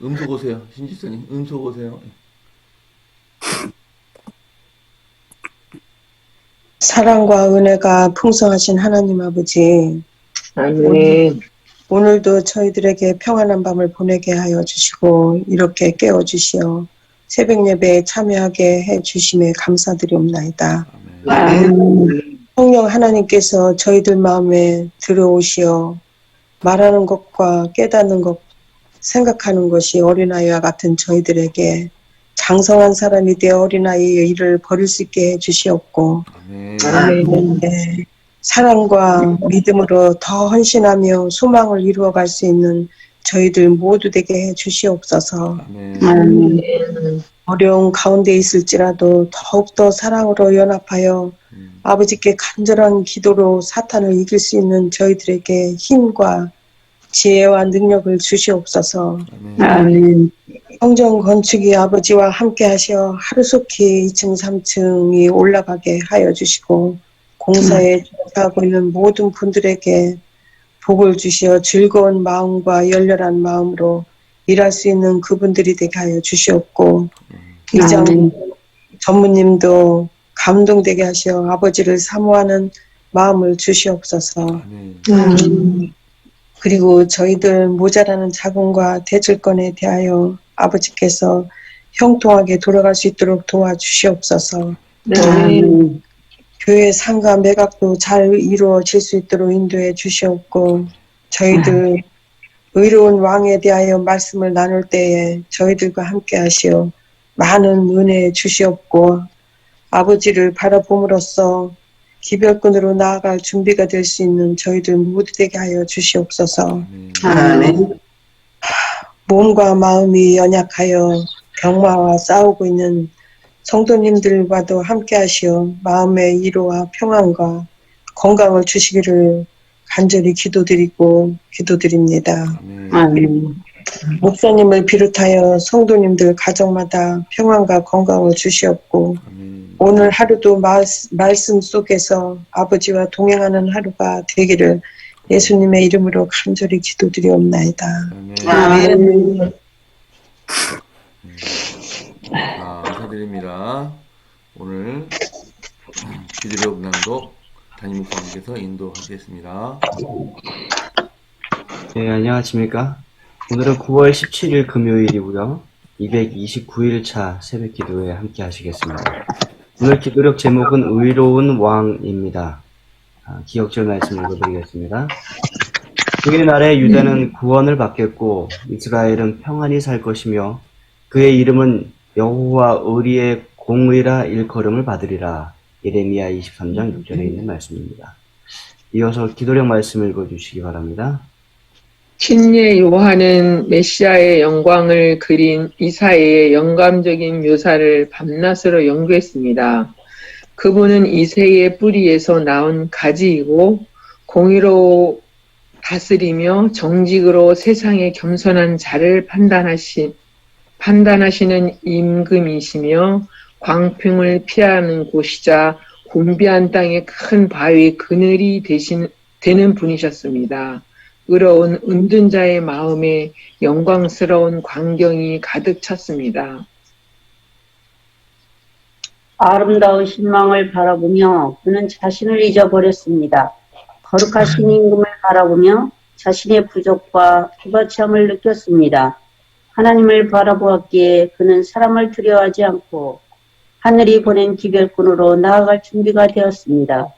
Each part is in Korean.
음소 보세요. 신지선님, 음소 보세요. 사랑과 은혜가 풍성하신 하나님 아버지, 아멘. 오늘도 저희들에게 평안한 밤을 보내게 하여 주시고 이렇게 깨워주시어 새벽 예배에 참여하게 해주심에 감사드리옵나이다. 성령 하나님께서 저희들 마음에 들어오시어 말하는 것과 깨닫는 것, 생각하는 것이 어린아이와 같은 저희들에게 장성한 사람이 되어 어린아이의 일을 버릴 수 있게 해주시옵고 네, 사랑과 믿음으로 더 헌신하며 소망을 이루어갈 수 있는 저희들 모두 되게 해주시옵소서. 어려운 가운데 있을지라도 더욱더 사랑으로 연합하여 아버지께 간절한 기도로 사탄을 이길 수 있는 저희들에게 힘과 지혜와 능력을 주시옵소서. 성전 건축이 아버지와 함께 하셔 하루속히 2층 3층이 올라가게 하여 주시고 공사에 주력하고 있는 모든 분들에게 복을 주시어 즐거운 마음과 열렬한 마음으로 일할 수 있는 그분들이 되게 하여 주시옵고 이장 전무님도 감동되게 하시어 아버지를 사모하는 마음을 주시옵소서. 그리고 저희들 모자라는 자금과 대출권에 대하여 아버지께서 형통하게 돌아갈 수 있도록 도와주시옵소서. 교회 상가 매각도 잘 이루어질 수 있도록 인도해 주시옵고 저희들 의로운 왕에 대하여 말씀을 나눌 때에 저희들과 함께 하시어 많은 은혜 주시옵고 아버지를 바라봄으로써 기별꾼으로 나아갈 준비가 될 수 있는 저희들 모두 되게 하여 주시옵소서. 몸과 마음이 연약하여 병마와 싸우고 있는 성도님들과도 함께 하시어 마음의 위로와 평안과 건강을 주시기를 간절히 기도드립니다. 목사님을 비롯하여 성도님들 가정마다 평안과 건강을 주시옵고 오늘 하루도 말씀 속에서 아버지와 동행하는 하루가 되기를 예수님의 이름으로 간절히 기도드리옵나이다. 아멘. 감사드립니다. 오늘 기도력 낭독 담임 목사님께서 인도하시겠습니다. 네, 안녕하십니까. 오늘은 9월 17일 금요일이고요. 229일차 새벽 기도에 함께 하시겠습니다. 오늘 기도력 제목은 의로운 왕입니다. 기억절 말씀 읽어드리겠습니다. 그의 날에 유다는 구원을 받겠고 이스라엘은 평안히 살 것이며 그의 이름은 여호와 우리의 공의라 일컬음을 받으리라. 예레미야 23장 6절에 있는 말씀입니다. 이어서 기도력 말씀 읽어주시기 바랍니다. 신예 요한은 메시아의 영광을 그린 이사야의 영감적인 묘사를 밤낮으로 연구했습니다. 그분은 이새의 뿌리에서 나온 가지이고 공의로 다스리며 정직으로 세상의 겸손한 자를 판단하시는 임금이시며 광풍을 피하는 곳이자 곤비한 땅의 큰 바위 그늘이 되는 분이셨습니다. 의로운 은둔 자의 마음에 영광스러운 광경이 가득 찼습니다. 아름다운 신망을 바라보며 그는 자신을 잊어버렸습니다. 거룩하신 임금을 바라보며 자신의 부족과 부가치함을 느꼈습니다. 하나님을 바라보았기에 그는 사람을 두려워하지 않고 하늘이 보낸 기별꾼으로 나아갈 준비가 되었습니다.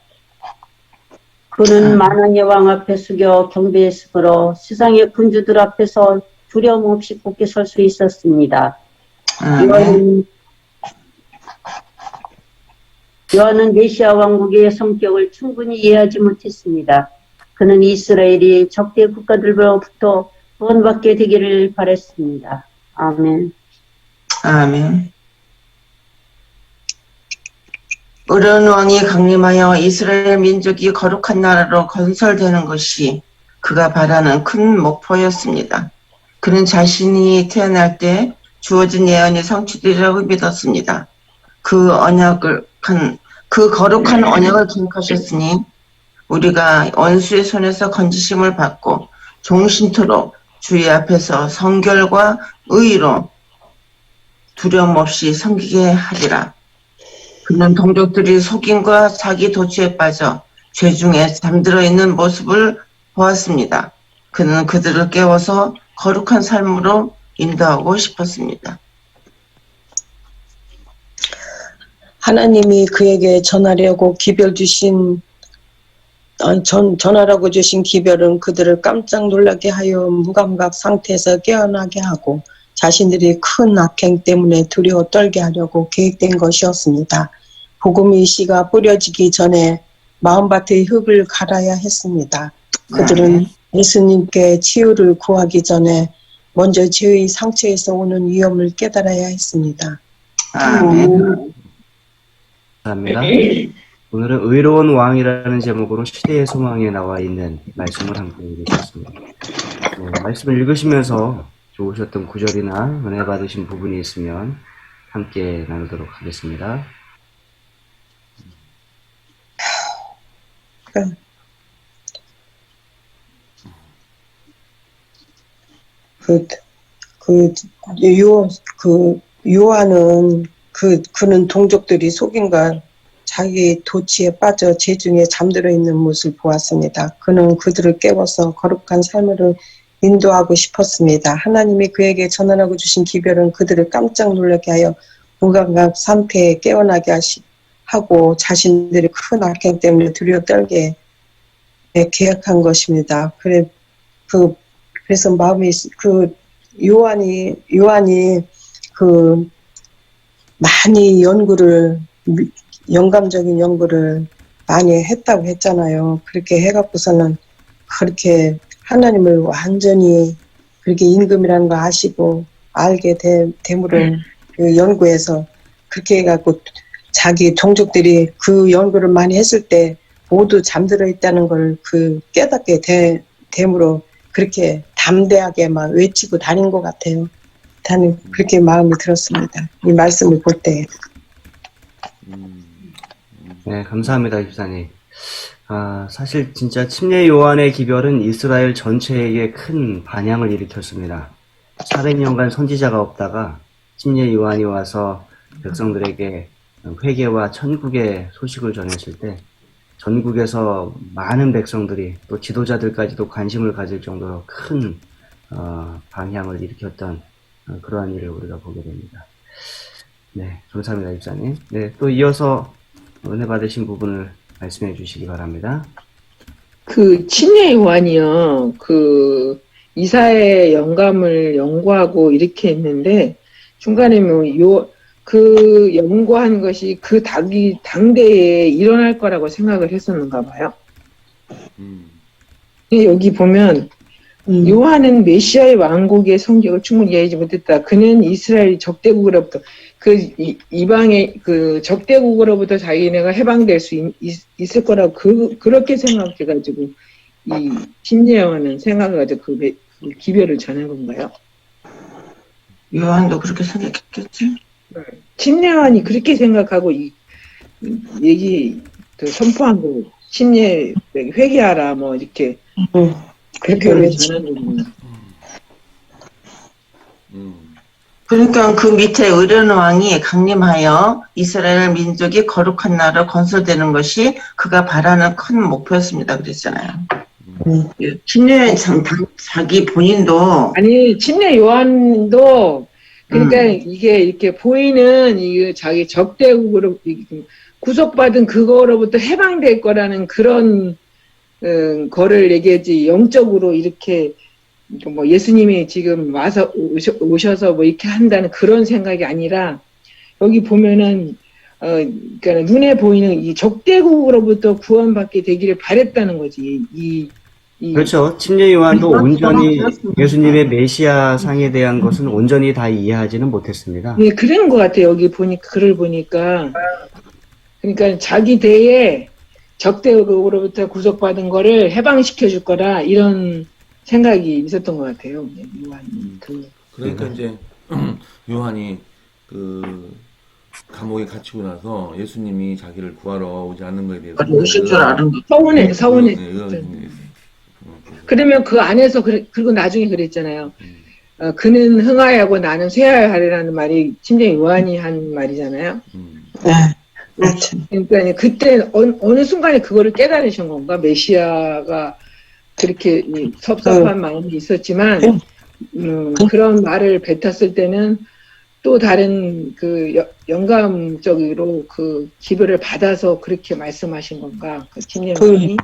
그는 만왕의 왕 앞에 숙여 경배했으므로 세상의 군주들 앞에서 두려움 없이 굳게 설 수 있었습니다. 요한은 메시아 왕국의 성격을 충분히 이해하지 못했습니다. 그는 이스라엘이 적대 국가들로부터 구원받게 되기를 바랬습니다. 아멘. 아멘. 의로운 왕이 강림하여 이스라엘 민족이 거룩한 나라로 건설되는 것이 그가 바라는 큰 목표였습니다. 그는 자신이 태어날 때 주어진 예언이 성취되리라고 믿었습니다. 그 거룩한 언약을 기억하셨으니 우리가 원수의 손에서 건지심을 받고 종신토록 주의 앞에서 성결과 의로 두려움 없이 섬기게 하리라. 그는 동족들이 속임과 자기 도취에 빠져 죄중에 잠들어 있는 모습을 보았습니다. 그는 그들을 깨워서 거룩한 삶으로 인도하고 싶었습니다. 하나님이 그에게 전하라고 주신 기별은 그들을 깜짝 놀라게 하여 무감각 상태에서 깨어나게 하고 자신들이 큰 악행 때문에 두려워 떨게 하려고 계획된 것이었습니다. 복음의 씨가 뿌려지기 전에 마음밭의 흙을 갈아야 했습니다. 그들은 예수님께 치유를 구하기 전에 먼저 죄의 상처에서 오는 위험을 깨달아야 했습니다. 아멘. 감사합니다. 오늘은 의로운 왕이라는 제목으로 시대의 소망에 나와 있는 말씀을 함께 읽으셨습니다. 말씀을 읽으시면서 좋으셨던 구절이나 은혜 받으신 부분이 있으면 함께 나누도록 하겠습니다. 요한은 그는 동족들이 속임과 자기 도취에 빠져 죄중에 잠들어 있는 모습을 보았습니다. 그는 그들을 깨워서 거룩한 삶으로 인도하고 싶었습니다. 하나님이 그에게 전하라고 주신 기별은 그들을 깜짝 놀라게 하여 무감각 상태에 깨어나게 하고 자신들이 큰 악행 때문에 두려워 떨게 계획한 것입니다. 그래서 마음이 요한이 많이 영감적인 연구를 많이 했다고 했잖아요. 그렇게 해갖고서는 그렇게 하나님을 완전히 그렇게 임금이라는 거 아시고 알게 됨으로 그 연구해서 그렇게 해갖고 자기 동족들이 그 연구를 많이 했을 때 모두 잠들어 있다는 걸 깨닫게 됨으로 그렇게 담대하게 막 외치고 다닌 것 같아요. 나는 그렇게 마음이 들었습니다. 이 말씀을 볼 때. 네, 감사합니다, 집사님. 사실 진짜 침례 요한의 기별은 이스라엘 전체에게 큰 반향을 일으켰습니다. 400년간 선지자가 없다가 침례 요한이 와서 백성들에게 회개와 천국의 소식을 전했을 때 전국에서 많은 백성들이 또 지도자들까지도 관심을 가질 정도로 큰 방향을 일으켰던 그러한 일을 우리가 보게 됩니다. 네, 감사합니다, 집사님. 네, 또 이어서 은혜 받으신 부분을 말씀해 주시기 바랍니다. 그 침례 요한이요, 이사의 영감을 연구하고 이렇게 했는데 중간에 그 연구한 것이 그 당대에 일어날 거라고 생각을 했었는가 봐요. 여기 보면 요한은 메시아의 왕국의 성격을 충분히 이해하지 못했다. 그는 이스라엘 적대국으로부터 이방의 적대국으로부터 자기네가 해방될 수 있을 거라고 그렇게 생각해가지고 이 침례 요한은 생각해가지고 그 기별을 전한 건가요? 요한도 그렇게 생각했겠지? 침례 요한이 그렇게 생각하고 선포한 거 침례 회개하라 뭐 이렇게 그렇게 전하는 겁니다. 그러니까 그 밑에 의로운 왕이 강림하여 이스라엘 민족이 거룩한 나라로 건설되는 것이 그가 바라는 큰 목표였습니다. 그랬잖아요. 침례 자기 본인도 아니 침례 요한도 그러니까 이게 이렇게 보이는 자기 적대국으로 구속받은 그거로부터 해방될 거라는 그런 거를 얘기하지 영적으로 이렇게 뭐 예수님이 지금 와서 오셔서 뭐 이렇게 한다는 그런 생각이 아니라 여기 보면은 그러니까 눈에 보이는 이 적대국으로부터 구원받게 되기를 바랬다는 거지. 그렇죠. 침례 요한도 온전히 예수님의 메시아 상에 대한 것은 온전히 다 이해하지는 못했습니다. 네, 그런 것 같아요. 여기 보니까, 글을 보니까. 그러니까 자기 대에 적대국으로부터 구속받은 거를 해방시켜 줄 거라, 이런 생각이 있었던 것 같아요. 요한이. 그러니까 이제 요한이 그 감옥에 갇히고 나서 예수님이 자기를 구하러 오지 않는 것에 대해서 오실 줄 아는 거. 서운해. 네, 의아가 생겼어요. 그러면 그 안에서, 그리고 나중에 그랬잖아요. 그는 흥하여하고 나는 쇠하여하리라는 말이 침례 요한이 한 말이잖아요. 네, 그렇죠. 그러니까 그때 어느 순간에 그거를 깨달으신 건가? 메시아가 그렇게 섭섭한 마음이 있었지만, 그런 말을 뱉었을 때는 또 다른 영감적으로 그 기별을 받아서 그렇게 말씀하신 건가? 그 침례 요한이?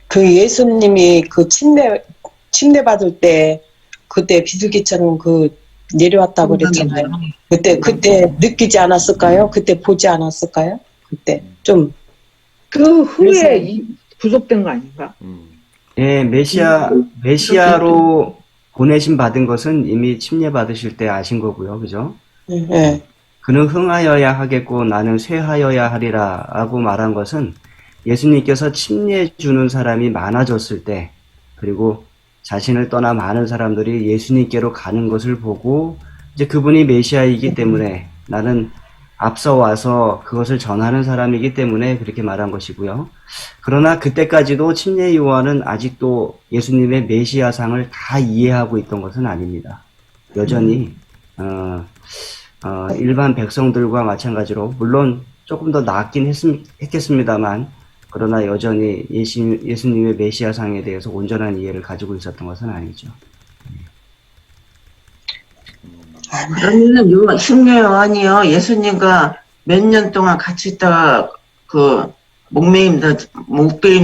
그 예수님이 그 침례 받을 때 그때 비둘기처럼 내려왔다고 그랬잖아요. 그때 느끼지 않았을까요? 그때 보지 않았을까요? 그때 좀 그 후에 구속된 거 아닌가? 예, 메시아로 보내심 받은 것은 이미 침례 받으실 때 아신 거고요. 그죠? 네. 그는 흥하여야 하겠고 나는 쇠하여야 하리라 라고 말한 것은 예수님께서 침례 주는 사람이 많아졌을 때, 그리고 자신을 떠나 많은 사람들이 예수님께로 가는 것을 보고 이제 그분이 메시아이기 때문에 나는 앞서 와서 그것을 전하는 사람이기 때문에 그렇게 말한 것이고요. 그러나 그때까지도 침례 요한은 아직도 예수님의 메시아상을 다 이해하고 있던 것은 아닙니다. 여전히 일반 백성들과 마찬가지로, 물론 조금 더 낫긴 했겠습니다만, 그러나 여전히 예수님의 메시아상에 대해서 온전한 이해를 가지고 있었던 것은 아니죠. 그러면은 침례 요한이요, 예수님과 몇 년 동안 같이 있다가 목베임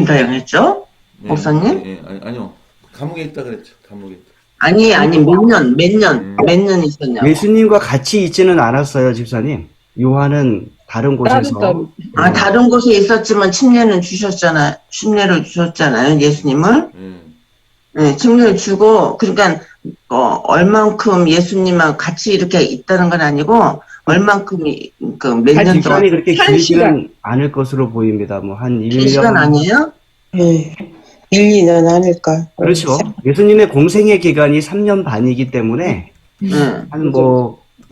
당했죠? 목사님? 예, 아니요. 감옥에 있다 그랬죠. 감옥에 있다. 아니, 몇 년 있었냐고. 예수님과 같이 있지는 않았어요, 집사님. 요한은 다른 곳에서. 다른 곳에 있었지만 침례를 주셨잖아요, 예수님을. 네, 침례를 주고, 그러니까, 얼만큼 예수님하고 같이 이렇게 있다는 건 아니고, 얼만큼, 몇 년 동안. 시간이 그렇게 길지는 않을 것으로 보입니다. 한 1년. 시간 아니에요? 네. 1, 2년 아닐까. 그렇죠. 예수님의 공생의 기간이 3년 반이기 때문에, 한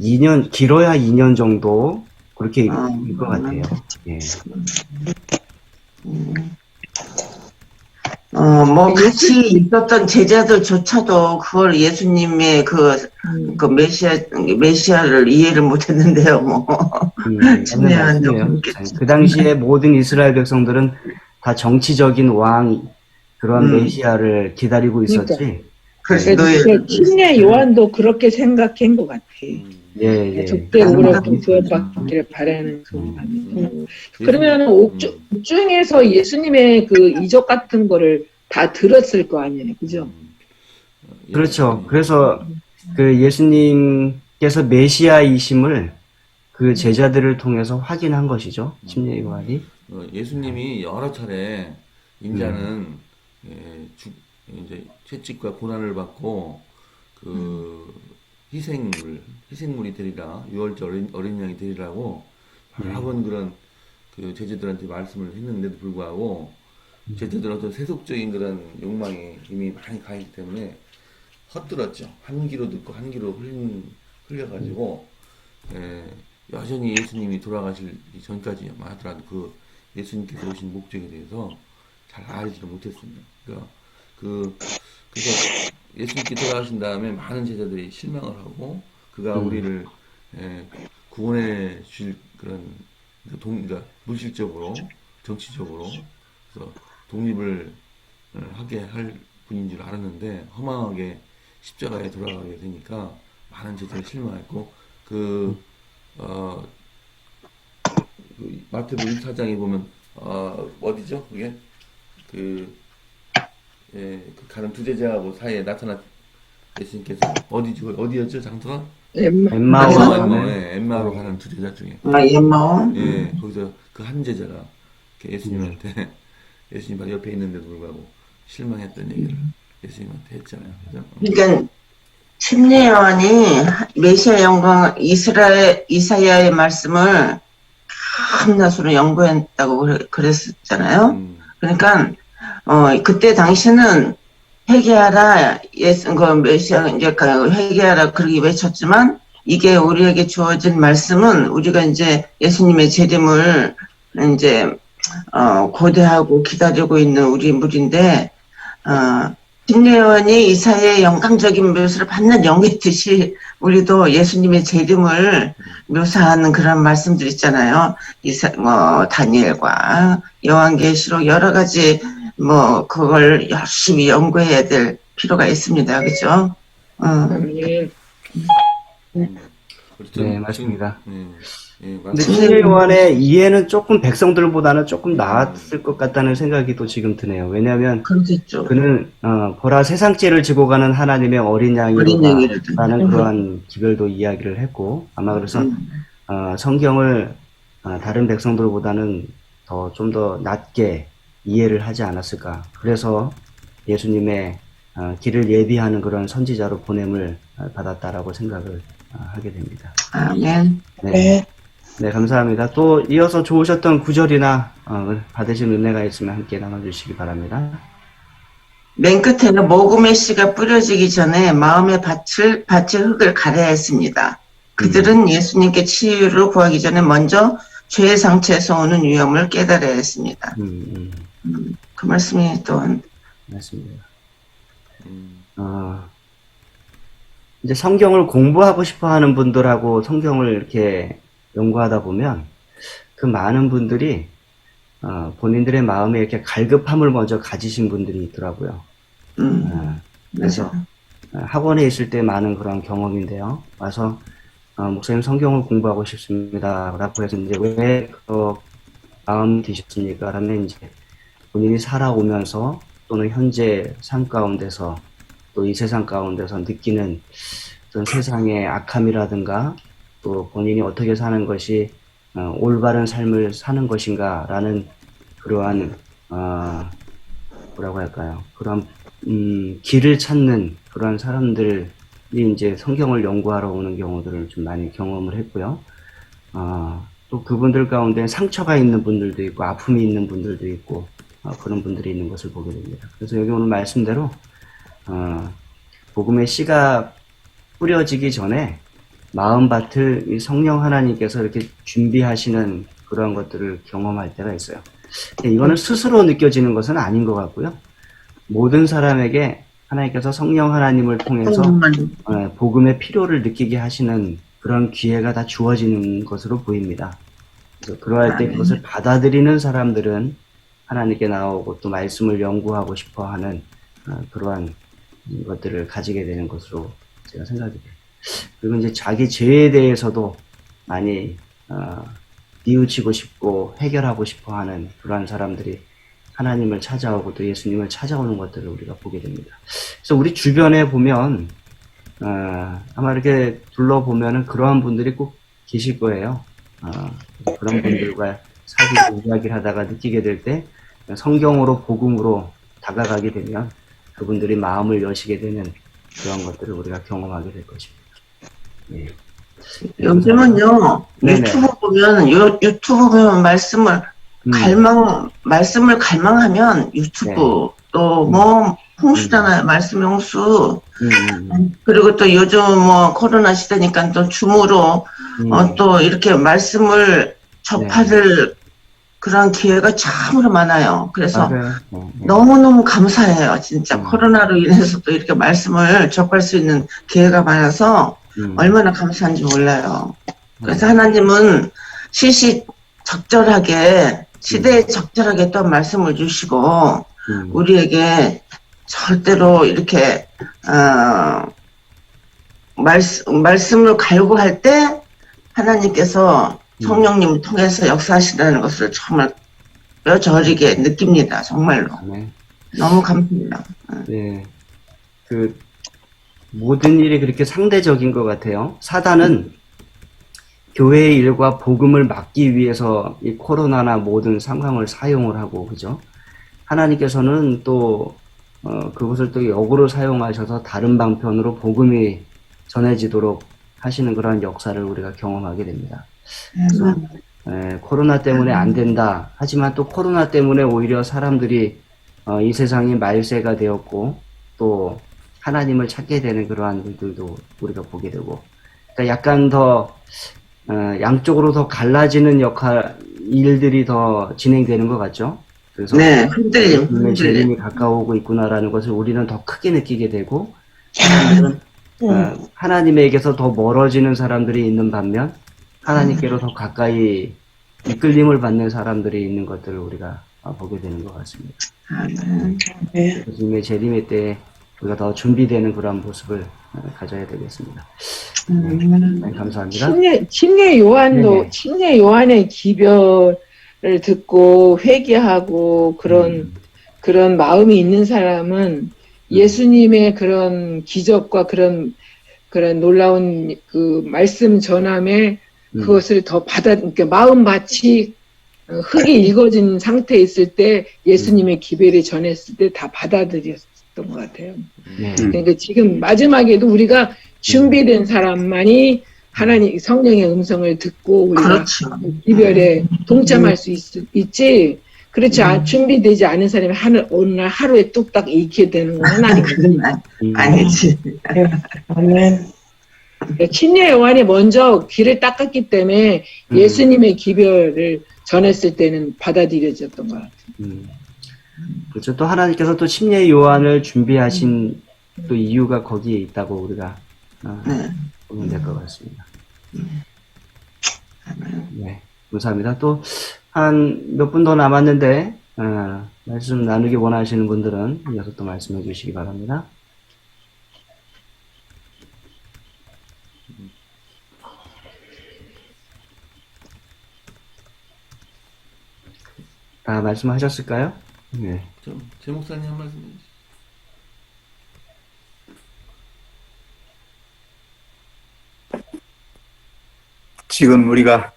2년, 길어야 2년 정도, 그렇게 일 것 같아요. 예. 같이 있었던 제자들조차도 그걸 예수님의 메시아를 이해를 못했는데요, 침례한다고. 그 당시에 모든 이스라엘 백성들은 다 정치적인 왕, 그런 메시아를 기다리고 있었지. 그래서 침례 요한도 그렇게 생각한 것 같아. 예. 적대적으로 구원받기를 바라는 그 마음이. 그러면 옥중에서 예수님의 이적 같은 거를 다 들었을 거 아니에요, 그죠? 그렇죠. 그래서 예수님께서 메시아이심을 그 제자들을 통해서 확인한 것이죠, 침례 요한이. 예수님이 여러 차례 인자는 이제 채찍과 고난을 받고 희생물이 되리라, 유월절 어린 양이 되리라고 여러 번 그런 제자들한테 말씀을 했는데도 불구하고 제자들은 어떤 세속적인 그런 욕망이 이미 많이 가있기 때문에 헛들었죠. 한 귀로 듣고 한 귀로 흘려가지고 여전히 예수님이 돌아가시기 전까지 하더라도 예수님께서 오신 목적에 대해서 잘 알지를 못했습니다. 그래서 예수님께 돌아가신 다음에 많은 제자들이 실망을 하고 그가 우리를 구원해 줄 그런 그러니까 물질적으로, 정치적으로 그래서 독립을 하게 할 분인 줄 알았는데 허망하게 십자가에 돌아가게 되니까 많은 제자들이 실망했고 마태복음 1사장에 보면 어디죠? 그게 가는 두 제자하고 사이에 나타난 예수님께서 어디였죠? 장소가? 엠마오 엠마오, 가는 예, 엠마오로 가는 두 제자 중에. 엠마오. 예, 거기서 그 한 제자가 이렇게 예수님한테 예수님 바로 옆에 있는데도 불구하고 실망했던 얘기를 예수님한테 했잖아요. 그죠? 그러니까 침례요한이 메시아 영광 이사야의 말씀을 한낮으로 연구했다고 그랬었잖아요. 그러니까 그때 당시는 회개하라, 메시아 이제 회개하라 그렇게 외쳤지만 이게 우리에게 주어진 말씀은 우리가 이제 예수님의 재림을 이제 고대하고 기다리고 있는 우리 무리인데 침례요한이 이사야의 영광적인 묘사를 반드시 연구했듯이 우리도 예수님의 재림을 묘사하는 그런 말씀들 있잖아요. 다니엘과 요한계시록 여러 가지 그걸 열심히 연구해야 될 필요가 있습니다. 그죠? 예. 네, 맞습니다. 예, 근데 침례요한의 이해는 조금 백성들보다는 조금 나았을 것 같다는 생각이 또 지금 드네요. 왜냐하면 그렇겠죠. 그는 보라 세상죄를 지고 가는 하나님의 어린 양이라는 그러한 기별도 이야기를 했고 아마 그래서 성경을 다른 백성들보다는 좀 더 낮게 이해를 하지 않았을까. 그래서 예수님의 길을 예비하는 그런 선지자로 보냄을 받았다라고 생각을 하게 됩니다. 아멘. 네. 네, 감사합니다. 또 이어서 좋으셨던 구절이나 받으신 은혜가 있으면 함께 나눠주시기 바랍니다. 맨 끝에 모금의 씨가 뿌려지기 전에 마음의 밭의 흙을 갈아야 했습니다. 그들은 예수님께 치유를 구하기 전에 먼저 죄의 상처에서 오는 위험을 깨달아야 했습니다. 그 말씀이 또한 맞습니다. 이제 성경을 공부하고 싶어 하는 분들하고 성경을 이렇게 연구하다 보면 그 많은 분들이 본인들의 마음에 이렇게 갈급함을 먼저 가지신 분들이 있더라고요. 그래서 학원에 있을 때 많은 그런 경험인데요. 와서 목사님 성경을 공부하고 싶습니다. 라고 해서 이제 왜 마음이 드셨습니까? 라면 이제 본인이 살아오면서 또는 현재 삶 가운데서 또 이 세상 가운데서 느끼는 어떤 세상의 악함이라든가 또 본인이 어떻게 사는 것이 올바른 삶을 사는 것인가 라는 그러한 뭐라고 할까요? 그런 길을 찾는 그러한 사람들이 이제 성경을 연구하러 오는 경우들을 좀 많이 경험을 했고요. 또 그분들 가운데 상처가 있는 분들도 있고 아픔이 있는 분들도 있고 그런 분들이 있는 것을 보게 됩니다. 그래서 여기 오늘 말씀대로 복음의 씨가 뿌려지기 전에 마음밭을 이 성령 하나님께서 이렇게 준비하시는 그러한 것들을 경험할 때가 있어요. 이거는 스스로 느껴지는 것은 아닌 것 같고요. 모든 사람에게 하나님께서 성령 하나님을 통해서 복음의 필요를 느끼게 하시는 그런 기회가 다 주어지는 것으로 보입니다. 그래서 그러할 때 그것을 받아들이는 사람들은 하나님께 나오고 또 말씀을 연구하고 싶어 하는 그러한 것들을 가지게 되는 것으로 제가 생각이 돼요. 그리고 이제 자기 죄에 대해서도 많이 뉘우치고 싶고 해결하고 싶어 하는 그러한 사람들이 하나님을 찾아오고 또 예수님을 찾아오는 것들을 우리가 보게 됩니다. 그래서 우리 주변에 보면 아마 이렇게 둘러보면은 그러한 분들이 꼭 계실 거예요. 그런 분들과 사귀고 이야기를 하다가 느끼게 될 때 성경으로 복음으로 다가가게 되면 그분들이 마음을 여시게 되는 그런 것들을 우리가 경험하게 될 것입니다. 네. 요즘은요, 유튜브 보면 말씀을 갈망하면 유튜브 또 홍수잖아요. 말씀의 홍수. 그리고 또 요즘 코로나 시대니까 또 줌으로 또 이렇게 말씀을 접할 그런 기회가 참으로 많아요. 그래서 너무너무 감사해요. 진짜 코로나로 인해서도 이렇게 말씀을 접할 수 있는 기회가 많아서 얼마나 감사한지 몰라요. 그래서 하나님은 시대에 적절하게 또 말씀을 주시고 우리에게 절대로 이렇게 말씀을 갈구할 때 하나님께서 성령님을 통해서 역사하시다는 것을 정말 뼈저리게 느낍니다. 정말로. 네. 너무 감사합니다. 네. 모든 일이 그렇게 상대적인 것 같아요. 사단은 교회의 일과 복음을 막기 위해서 이 코로나나 모든 상황을 사용을 하고, 그죠? 하나님께서는 또 그것을 또 역으로 사용하셔서 다른 방편으로 복음이 전해지도록 하시는 그런 역사를 우리가 경험하게 됩니다. 그래서 코로나 때문에 안 된다. 하지만 또 코로나 때문에 오히려 사람들이 이 세상이 말세가 되었고 또 하나님을 찾게 되는 그러한 일들도 우리가 보게 되고, 그러니까 약간 더 양쪽으로 더 갈라지는 일들이 더 진행되는 것 같죠. 그래서 네, 흔들림, 하나님의 재림이 가까우고 있구나라는 것을 우리는 더 크게 느끼게 되고, 사람들은 하나님에게서 더 멀어지는 사람들이 있는 반면 하나님께로 더 가까이 이끌림을 받는 사람들이 있는 것들을 우리가 보게 되는 것 같습니다. 네. 주님의 재림의 때에 우리가 더 준비되는 그런 모습을 가져야 되겠습니다. 네, 감사합니다. 침례 요한도, 네네. 침례 요한의 기별을 듣고 회개하고 그런 마음이 있는 사람은 예수님의 그런 기적과 그런 놀라운 그 말씀 전함에 그것을 더 그러니까 마음밭이 흙이 익어진 상태에 있을 때 예수님의 기별을 전했을 때 다 받아들였던 것 같아요. 네. 그러니까 지금 마지막에도 우리가 준비된 사람만이 하나님 성령의 음성을 듣고 우리가 그렇죠. 기별에 동참할 수 있지. 그렇지 준비되지 않은 사람이 어느 날 하루에 뚝딱 잃게 되는 건 아니거든요. 아니지. 아멘. 침례 요한이 먼저 길을 닦았기 때문에 예수님의 기별을 전했을 때는 받아들여졌던 것 같아요. 그렇죠. 또 하나님께서 또 침례 요한을 준비하신 또 이유가 거기에 있다고 우리가 보면 될 것 같습니다. 네, 감사합니다. 또 한 몇 분 더 남았는데 말씀 나누기 원하시는 분들은 이어서 또 말씀해 주시기 바랍니다. 다 말씀하셨을까요? 네. 제 목사님 한 말씀 해주세요. 지금 우리가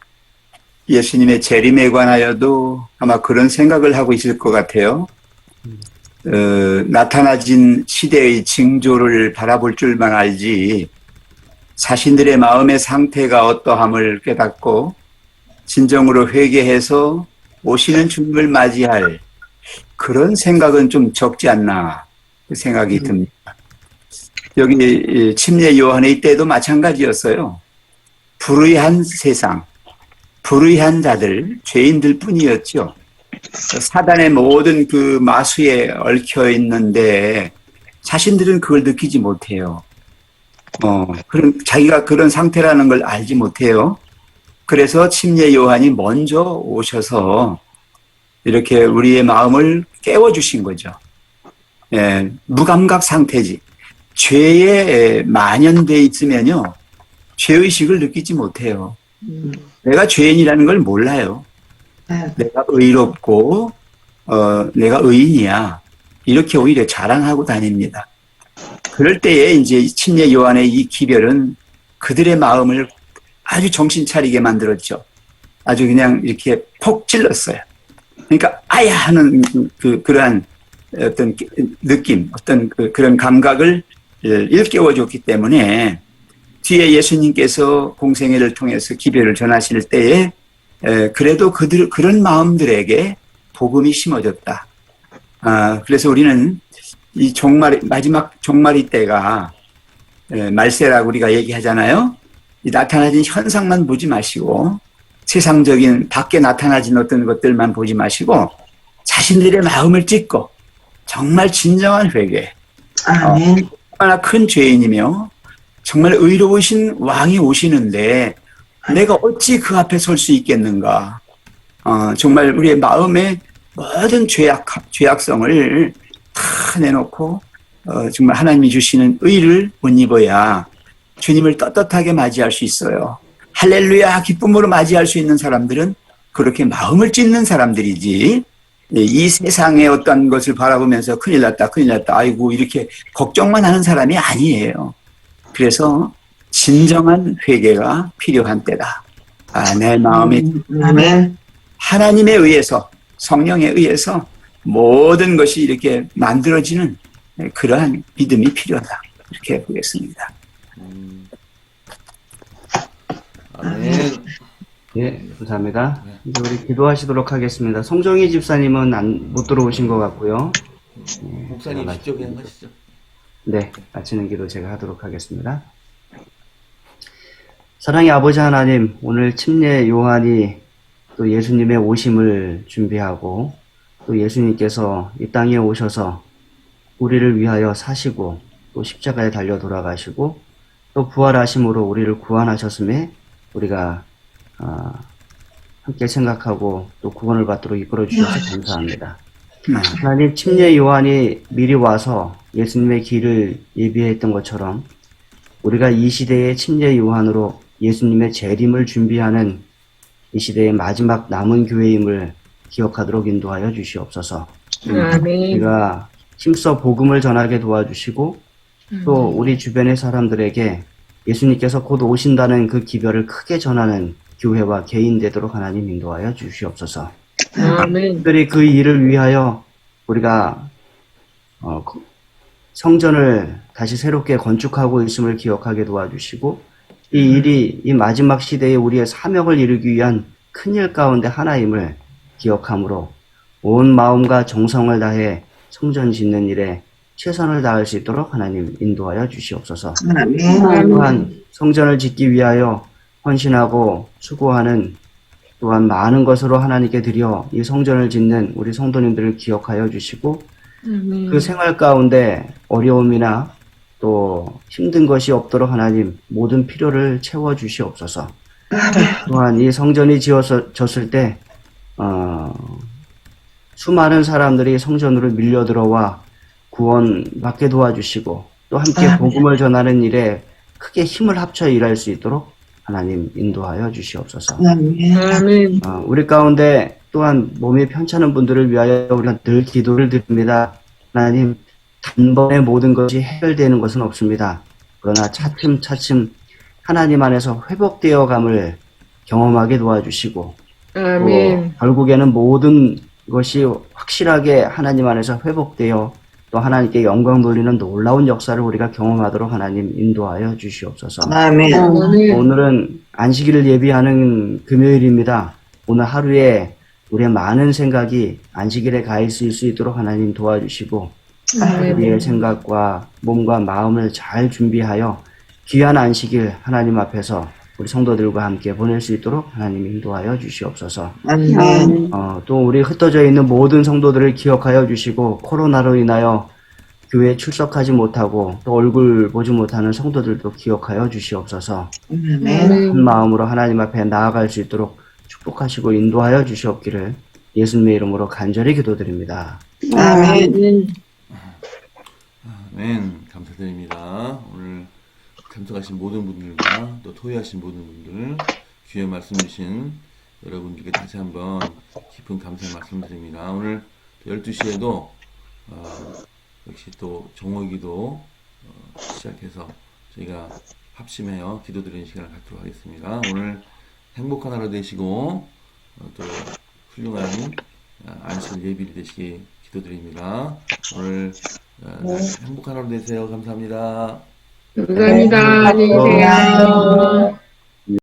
예수님의 재림에 관하여도 아마 그런 생각을 하고 있을 것 같아요. 나타나진 시대의 징조를 바라볼 줄만 알지 자신들의 마음의 상태가 어떠함을 깨닫고 진정으로 회개해서 오시는 주님을 맞이할 그런 생각은 좀 적지 않나 그 생각이 듭니다. 여기 침례 요한의 때도 마찬가지였어요. 불의한 세상, 불의한 자들, 죄인들 뿐이었죠. 사단의 모든 그 마수에 얽혀 있는데 자신들은 그걸 느끼지 못해요. 자기가 그런 상태라는 걸 알지 못해요. 그래서 침례 요한이 먼저 오셔서 이렇게 우리의 마음을 깨워주신 거죠. 예, 무감각 상태지. 죄에 만연돼 있으면요, 죄의식을 느끼지 못해요. 내가 죄인이라는 걸 몰라요. 내가 의롭고, 내가 의인이야. 이렇게 오히려 자랑하고 다닙니다. 그럴 때에 이제 침례 요한의 이 기별은 그들의 마음을 아주 정신 차리게 만들었죠. 아주 그냥 이렇게 폭 찔렀어요. 그러니까 아야 하는 그러한 어떤 느낌, 어떤 그런 감각을 일깨워줬기 때문에 뒤에 예수님께서 공생애를 통해서 기별을 전하실 때에 그래도 그런 마음들에게 복음이 심어졌다. 그래서 우리는 이 마지막 종말이 때가 말세라고 우리가 얘기하잖아요. 이 나타나진 현상만 보지 마시고 세상적인 밖에 나타나진 어떤 것들만 보지 마시고 자신들의 마음을 찢고 정말 진정한 회개, 얼마나 큰 죄인이며 정말 의로우신 왕이 오시는데 내가 어찌 그 앞에 설 수 있겠는가. 정말 우리의 마음의 모든 죄악성을 다 내놓고 정말 하나님이 주시는 의를 못 입어야 주님을 떳떳하게 맞이할 수 있어요. 할렐루야 기쁨으로 맞이할 수 있는 사람들은 그렇게 마음을 찢는 사람들이지, 이 세상의 어떤 것을 바라보면서 큰일 났다 아이고 이렇게 걱정만 하는 사람이 아니에요. 그래서 진정한 회개가 필요한 때다. 내 마음이 아멘. 하나님에 의해서, 성령에 의해서 모든 것이 이렇게 만들어지는 그러한 믿음이 필요하다. 이렇게 보겠습니다. 아멘. 예, 감사합니다. 이제 우리 기도하시도록 하겠습니다. 송정희 집사님은 못 들어오신 것 같고요. 목사님 제가 직접 그냥 하시죠. 네, 마치는 기도 제가 하도록 하겠습니다. 사랑의 아버지 하나님, 오늘 침례 요한이 또 예수님의 오심을 준비하고 또 예수님께서 이 땅에 오셔서 우리를 위하여 사시고 또 십자가에 달려 돌아가시고 또 부활하심으로 우리를 구원하셨음에 우리가 함께 생각하고 또 구원을 받도록 이끌어 주셔서 감사합니다. 하나님, 침례 요한이 미리 와서 예수님의 길을 예비했던 것처럼 우리가 이 시대의 침례 요한으로 예수님의 재림을 준비하는 이 시대의 마지막 남은 교회임을 기억하도록 인도하여 주시옵소서. 아멘. 우리가 힘써 복음을 전하게 도와주시고 또 우리 주변의 사람들에게 예수님께서 곧 오신다는 그 기별을 크게 전하는 교회와 개인 되도록 하나님 인도하여 주시옵소서. 아멘. 특별히 그 일을 위하여 우리가 성전을 다시 새롭게 건축하고 있음을 기억하게 도와주시고 이 일이 이 마지막 시대에 우리의 사명을 이루기 위한 큰일 가운데 하나임을 기억함으로 온 마음과 정성을 다해 성전 짓는 일에 최선을 다할 수 있도록 하나님 인도하여 주시옵소서. 또한 성전을 짓기 위하여 헌신하고 수고하는 또한 많은 것으로 하나님께 드려 이 성전을 짓는 우리 성도님들을 기억하여 주시고 그 생활 가운데 어려움이나 또 힘든 것이 없도록 하나님 모든 필요를 채워 주시옵소서. 또한 이 성전이 지어졌을 때 수많은 사람들이 성전으로 밀려들어와 구원받게 도와주시고 또 함께 복음을 전하는 일에 크게 힘을 합쳐 일할 수 있도록 하나님 인도하여 주시옵소서. 아멘. 우리 가운데 또한 몸이 편찮은 분들을 위하여 우리가 늘 기도를 드립니다. 하나님, 단번에 모든 것이 해결되는 것은 없습니다. 그러나 차츰차츰 하나님 안에서 회복되어감을 경험하게 도와주시고 아멘. 또 결국에는 모든 것이 확실하게 하나님 안에서 회복되어 또 하나님께 영광 돌리는 놀라운 역사를 우리가 경험하도록 하나님 인도하여 주시옵소서. 아멘. 오늘은 안식일을 예비하는 금요일입니다. 오늘 하루에 우리의 많은 생각이 안식일에 가 있을 수 있도록 하나님 도와주시고 우리의 생각과 몸과 마음을 잘 준비하여 귀한 안식일 하나님 앞에서 우리 성도들과 함께 보낼 수 있도록 하나님 인도하여 주시옵소서. 아멘. 또 우리 흩어져 있는 모든 성도들을 기억하여 주시고 코로나로 인하여 교회에 출석하지 못하고 또 얼굴 보지 못하는 성도들도 기억하여 주시옵소서. 한 마음으로 하나님 앞에 나아갈 수 있도록 축복하시고 인도하여 주시옵기를 예수님의 이름으로 간절히 기도드립니다. 아멘. 아멘. 감사드립니다. 오늘 참석하신 모든 분들과 또 토의하신 모든 분들, 귀한 말씀 주신 여러분들께 다시 한번 깊은 감사의 말씀드립니다. 오늘 12시에도 역시 또 정오기도 시작해서 저희가 합심하여 기도드리는 시간을 갖도록 하겠습니다. 오늘 행복한 하루 되시고 또 훌륭한 안식일 예비일 되시기 기도드립니다. 오늘 행복한 하루 되세요. 감사합니다. 감사합니다. 안녕히 계세요.